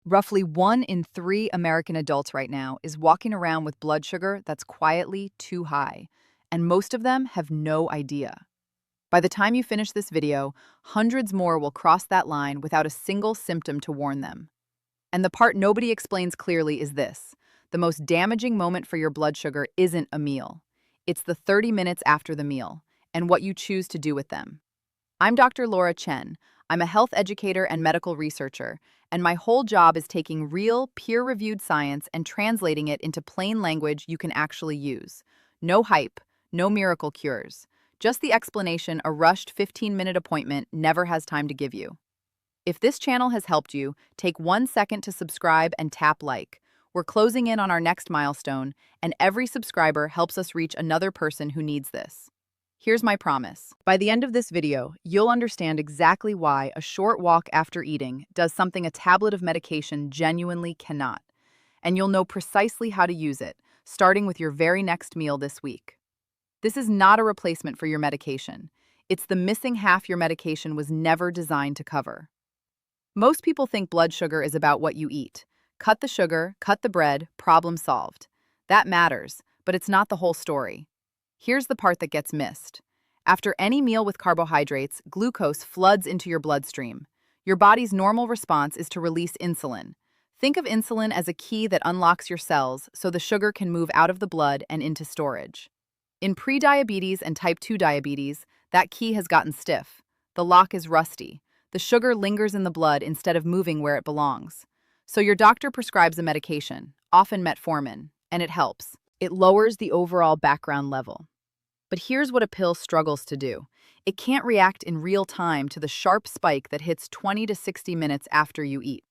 Roughly 1 in 3 American adults right now is walking around with blood sugar that's quietly too high, and most of them have no idea. By the time you finish this video, hundreds more will cross that line without a single symptom to warn them. And the part nobody explains clearly is this: the most damaging moment for your blood sugar isn't a meal. It's the 30 minutes after the meal, and what you choose to do with them. I'm Dr. Laura Chen. I'm a health educator and medical researcher, and my whole job is taking real, peer-reviewed science and translating it into plain language you can actually use. No hype, no miracle cures. Just the explanation a rushed 15-minute appointment never has time to give you. If this channel has helped you, take 1 second to subscribe and tap like. We're closing in on our next milestone, and every subscriber helps us reach another person who needs this. Here's my promise. By the end of this video, you'll understand exactly why a short walk after eating does something a tablet of medication genuinely cannot. And you'll know precisely how to use it, starting with your very next meal this week. This is not a replacement for your medication. It's the missing half your medication was never designed to cover. Most people think blood sugar is about what you eat. Cut the sugar, cut the bread, problem solved. That matters, but it's not the whole story. Here's the part that gets missed. After any meal with carbohydrates, glucose floods into your bloodstream. Your body's normal response is to release insulin. Think of insulin as a key that unlocks your cells so the sugar can move out of the blood and into storage. In prediabetes and type 2 diabetes, that key has gotten stiff. The lock is rusty. The sugar lingers in the blood instead of moving where it belongs. So your doctor prescribes a medication, often metformin, and it helps. It lowers the overall background level. But here's what a pill struggles to do. It can't react in real time to the sharp spike that hits 20 to 60 minutes after you eat.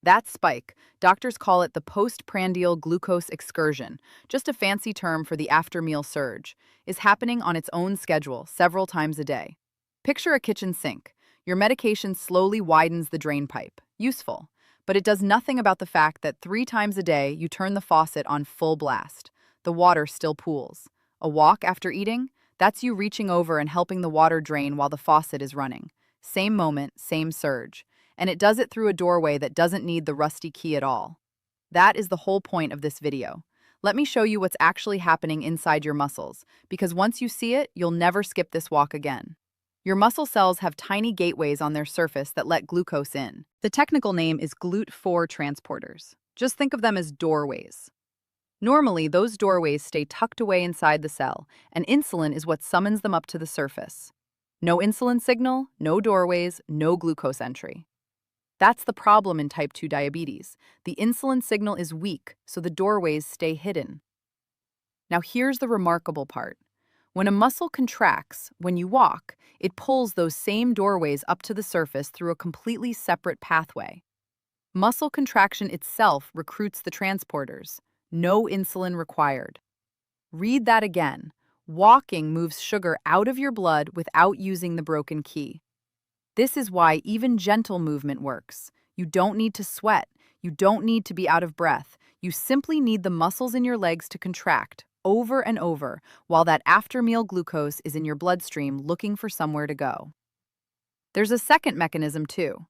That spike, doctors call it the postprandial glucose excursion, just a fancy term for the after-meal surge, is happening on its own schedule several times a day. Picture a kitchen sink. Your medication slowly widens the drain pipe. Useful. But it does nothing about the fact that 3 times a day you turn the faucet on full blast. The water still pools. A walk after eating? That's you reaching over and helping the water drain while the faucet is running. Same moment, same surge. And it does it through a doorway that doesn't need the rusty key at all. That is the whole point of this video. Let me show you what's actually happening inside your muscles, because once you see it, you'll never skip this walk again. Your muscle cells have tiny gateways on their surface that let glucose in. The technical name is GLUT4 transporters. Just think of them as doorways. Normally, those doorways stay tucked away inside the cell, and insulin is what summons them up to the surface. No insulin signal, no doorways, no glucose entry. That's the problem in type 2 diabetes. The insulin signal is weak, so the doorways stay hidden. Now here's the remarkable part. When a muscle contracts, when you walk, it pulls those same doorways up to the surface through a completely separate pathway. Muscle contraction itself recruits the transporters. No insulin required. Read that again. Walking moves sugar out of your blood without using the broken key. This is why even gentle movement works. You don't need to sweat. You don't need to be out of breath. You simply need the muscles in your legs to contract over and over while that after-meal glucose is in your bloodstream looking for somewhere to go. There's a second mechanism too.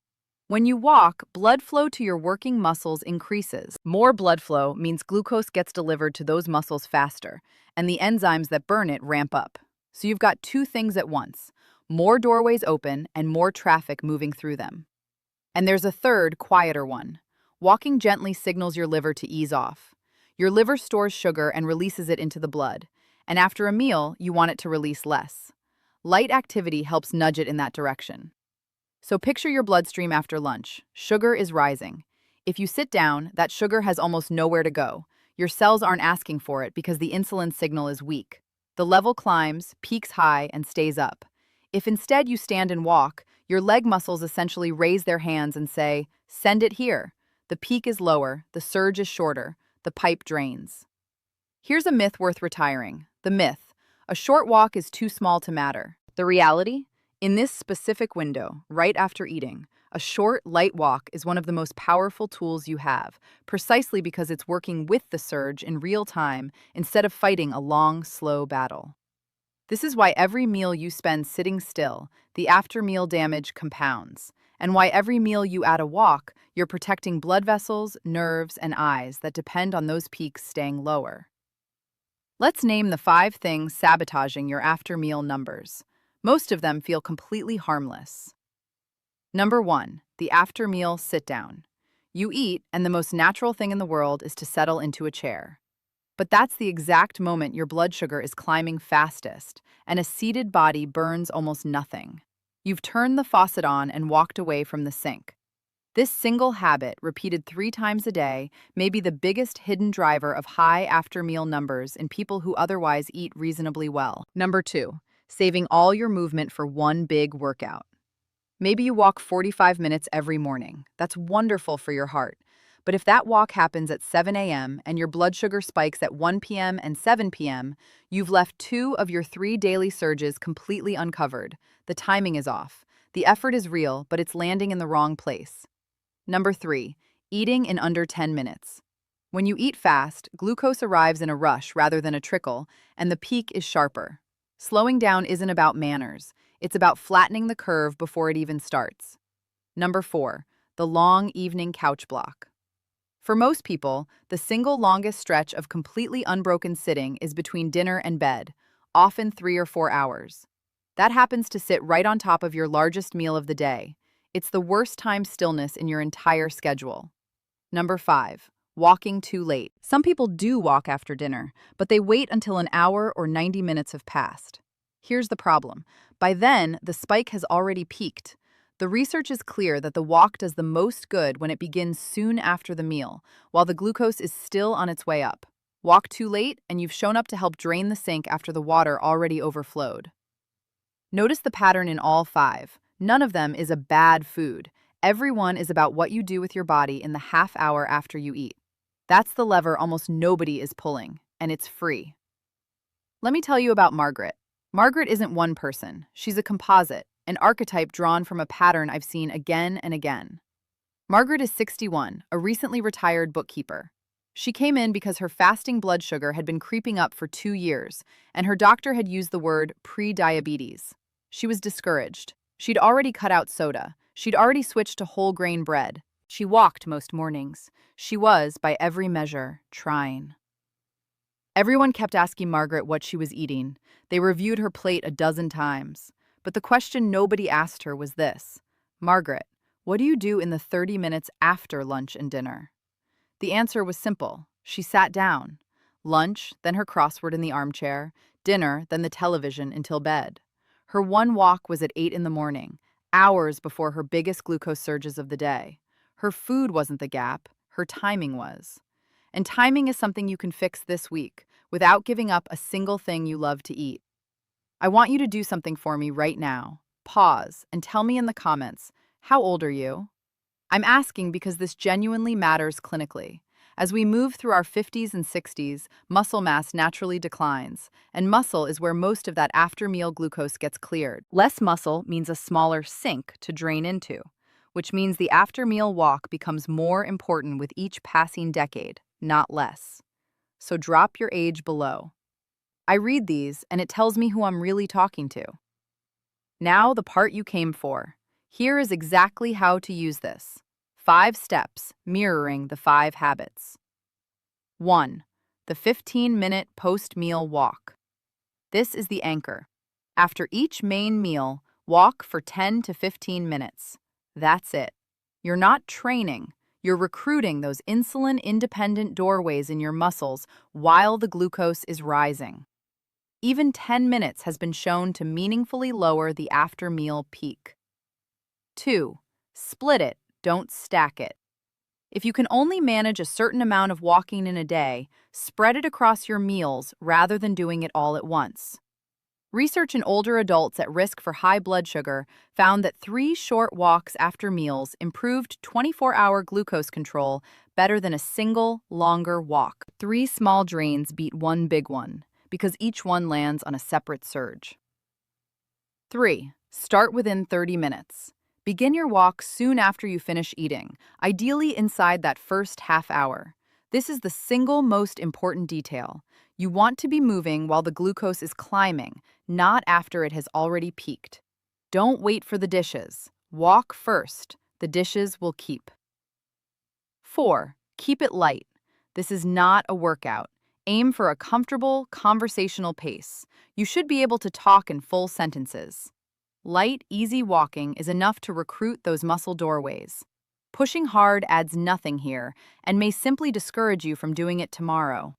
When you walk, blood flow to your working muscles increases. More blood flow means glucose gets delivered to those muscles faster, and the enzymes that burn it ramp up. So you've got 2 things at once: more doorways open and more traffic moving through them. And there's a third, quieter one. Walking gently signals your liver to ease off. Your liver stores sugar and releases it into the blood, and after a meal, you want it to release less. Light activity helps nudge it in that direction. So picture your bloodstream after lunch. Sugar is rising. If you sit down, that sugar has almost nowhere to go. Your cells aren't asking for it because the insulin signal is weak. The level climbs, peaks high, and stays up. If instead you stand and walk, your leg muscles essentially raise their hands and say, "Send it here." The peak is lower, the surge is shorter, the pipe drains. Here's a myth worth retiring. The myth: a short walk is too small to matter. The reality? In this specific window, right after eating, a short, light walk is one of the most powerful tools you have, precisely because it's working with the surge in real time instead of fighting a long, slow battle. This is why every meal you spend sitting still, the after-meal damage compounds. and why every meal you add a walk, you're protecting blood vessels, nerves, and eyes that depend on those peaks staying lower. Let's name the 5 things sabotaging your after-meal numbers. Most of them feel completely harmless. Number 1, the after-meal sit-down. You eat, and the most natural thing in the world is to settle into a chair. But that's the exact moment your blood sugar is climbing fastest, and a seated body burns almost nothing. You've turned the faucet on and walked away from the sink. This single habit, repeated 3 times a day, may be the biggest hidden driver of high after-meal numbers in people who otherwise eat reasonably well. Number 2, saving all your movement for one big workout. Maybe you walk 45 minutes every morning. That's wonderful for your heart. But if that walk happens at 7 a.m. and your blood sugar spikes at 1 p.m. and 7 p.m., you've left 2 of your 3 daily surges completely uncovered. The timing is off. The effort is real, but it's landing in the wrong place. Number 3, eating in under 10 minutes. When you eat fast, glucose arrives in a rush rather than a trickle, and the peak is sharper. Slowing down isn't about manners. It's about flattening the curve before it even starts. Number 4, the long evening couch block. For most people, the single longest stretch of completely unbroken sitting is between dinner and bed, often 3 or 4 hours. That happens to sit right on top of your largest meal of the day. It's the worst time stillness in your entire schedule. Number 5, walking too late. Some people do walk after dinner, but they wait until an hour or 90 minutes have passed. Here's the problem. By then, the spike has already peaked. The research is clear that the walk does the most good when it begins soon after the meal, while the glucose is still on its way up. Walk too late, and you've shown up to help drain the sink after the water already overflowed. Notice the pattern in all 5. None of them is a bad food. Every one is about what you do with your body in the half hour after you eat. That's the lever almost nobody is pulling, and it's free. Let me tell you about Margaret. Margaret isn't one person. She's a composite, an archetype drawn from a pattern I've seen again and again. Margaret is 61, a recently retired bookkeeper. She came in because her fasting blood sugar had been creeping up for 2 years, and her doctor had used the word pre-diabetes. She was discouraged. She'd already cut out soda. She'd already switched to whole grain bread. She walked most mornings. She was, by every measure, trying. Everyone kept asking Margaret what she was eating. They reviewed her plate a dozen times. But the question nobody asked her was this: Margaret, what do you do in the 30 minutes after lunch and dinner? The answer was simple. She sat down. Lunch, then her crossword in the armchair. Dinner, then the television until bed. Her one walk was at 8 in the morning, hours before her biggest glucose surges of the day. Her food wasn't the gap, her timing was. And timing is something you can fix this week, without giving up a single thing you love to eat. I want you to do something for me right now. Pause and tell me in the comments, how old are you? I'm asking because this genuinely matters clinically. As we move through our 50s and 60s, muscle mass naturally declines, and muscle is where most of that after-meal glucose gets cleared. Less muscle means a smaller sink to drain into, which means the after-meal walk becomes more important with each passing decade, not less. So drop your age below. I read these, and it tells me who I'm really talking to. Now the part you came for. Here is exactly how to use this. 5 steps mirroring the 5 habits. 1. The 15-minute post-meal walk. This is the anchor. After each main meal, walk for 10 to 15 minutes. That's it. You're not training. You're recruiting those insulin-independent doorways in your muscles while the glucose is rising. Even 10 minutes has been shown to meaningfully lower the after-meal peak. 2. Split it. Don't stack it. If you can only manage a certain amount of walking in a day, spread it across your meals rather than doing it all at once. Research in older adults at risk for high blood sugar found that 3 short walks after meals improved 24-hour glucose control better than a single, longer walk. 3 small drains beat 1 big one, because each one lands on a separate surge. 3. Start within 30 minutes. Begin your walk soon after you finish eating, ideally inside that first half hour. This is the single most important detail. You want to be moving while the glucose is climbing, not after it has already peaked. Don't wait for the dishes. Walk first. The dishes will keep. 4. Keep it light. This is not a workout. Aim for a comfortable, conversational pace. You should be able to talk in full sentences. Light, easy walking is enough to recruit those muscle doorways. Pushing hard adds nothing here and may simply discourage you from doing it tomorrow.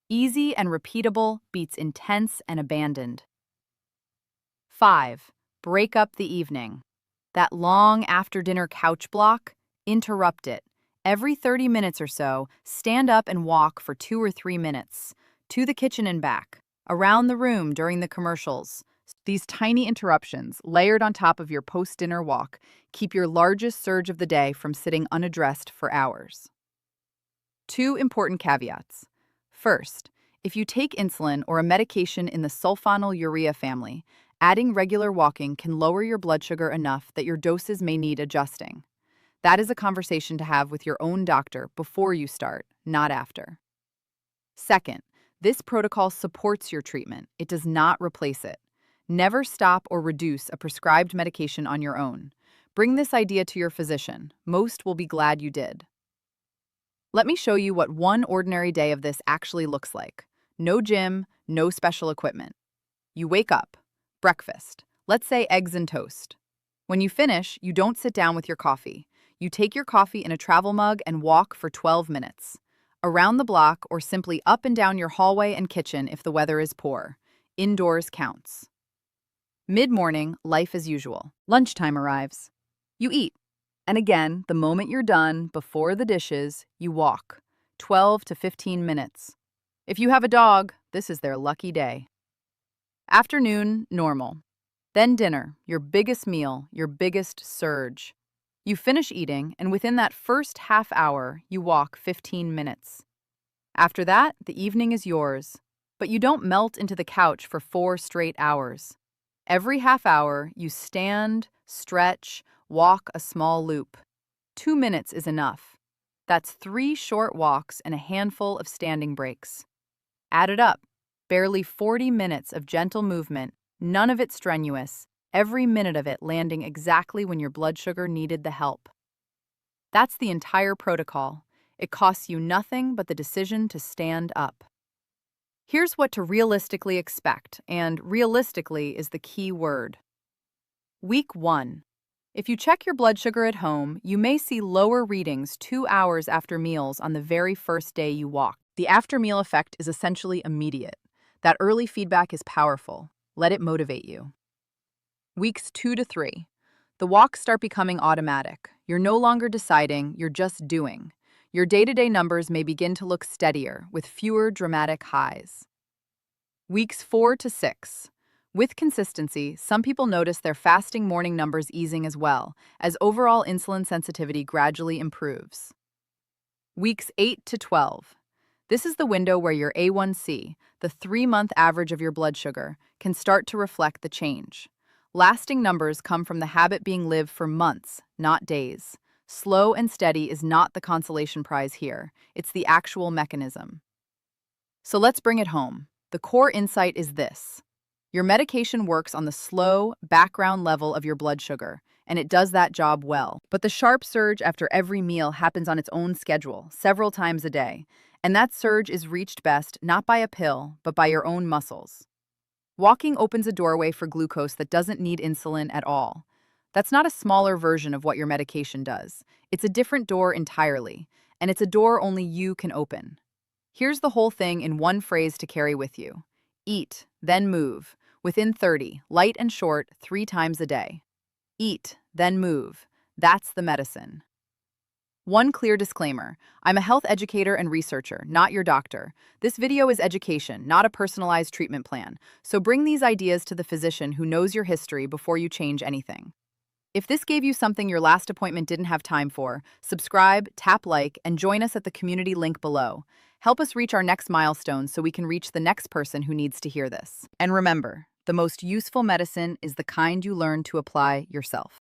Easy and repeatable beats intense and abandoned. 5. Break up the evening. That long after-dinner couch block, interrupt it. Every 30 minutes or so, stand up and walk for 2 or 3 minutes. To the kitchen and back. Around the room during the commercials. These tiny interruptions, layered on top of your post-dinner walk, keep your largest surge of the day from sitting unaddressed for hours. 2 important caveats. First, if you take insulin or a medication in the sulfonylurea family, adding regular walking can lower your blood sugar enough that your doses may need adjusting. That is a conversation to have with your own doctor before you start, not after. Second, this protocol supports your treatment. It does not replace it. Never stop or reduce a prescribed medication on your own. Bring this idea to your physician. Most will be glad you did. Let me show you what one ordinary day of this actually looks like. No gym, no special equipment. You wake up. Breakfast. Let's say eggs and toast. When you finish, you don't sit down with your coffee. You take your coffee in a travel mug and walk for 12 minutes. Around the block or simply up and down your hallway and kitchen if the weather is poor. Indoors counts. Mid-morning, life as usual. Lunchtime arrives. You eat. And again, the moment you're done, before the dishes, you walk. 12 to 15 minutes. If you have a dog, this is their lucky day. Afternoon, normal. Then dinner, your biggest meal, your biggest surge. You finish eating, and within that first half hour, you walk 15 minutes. After that, the evening is yours. But you don't melt into the couch for 4 straight hours. Every half hour, you stand, stretch, walk a small loop. 2 minutes is enough. That's 3 short walks and a handful of standing breaks. Add it up. Barely 40 minutes of gentle movement, none of it strenuous, every minute of it landing exactly when your blood sugar needed the help. That's the entire protocol. It costs you nothing but the decision to stand up. Here's what to realistically expect, and realistically is the key word. Week 1. If you check your blood sugar at home, you may see lower readings 2 hours after meals on the very first day you walk. The after-meal effect is essentially immediate. That early feedback is powerful. Let it motivate you. Weeks 2 to 3. The walks start becoming automatic. You're no longer deciding, you're just doing. Your day-to-day numbers may begin to look steadier, with fewer dramatic highs. Weeks 4 to 6. With consistency, some people notice their fasting morning numbers easing as well, as overall insulin sensitivity gradually improves. Weeks 8 to 12. This is the window where your A1C, the 3-month average of your blood sugar, can start to reflect the change. Lasting numbers come from the habit being lived for months, not days. Slow and steady is not the consolation prize here. It's the actual mechanism. So let's bring it home. The core insight is this. Your medication works on the slow, background level of your blood sugar, and it does that job well. But the sharp surge after every meal happens on its own schedule, several times a day. And that surge is reached best not by a pill, but by your own muscles. Walking opens a doorway for glucose that doesn't need insulin at all. That's not a smaller version of what your medication does. It's a different door entirely, and it's a door only you can open. Here's the whole thing in one phrase to carry with you. Eat, then move. Within 30, light and short, 3 times a day. Eat, then move. That's the medicine. One clear disclaimer. I'm a health educator and researcher, not your doctor. This video is education, not a personalized treatment plan. So bring these ideas to the physician who knows your history before you change anything. If this gave you something your last appointment didn't have time for, subscribe, tap like, and join us at the community link below. Help us reach our next milestone so we can reach the next person who needs to hear this. And remember, the most useful medicine is the kind you learn to apply yourself.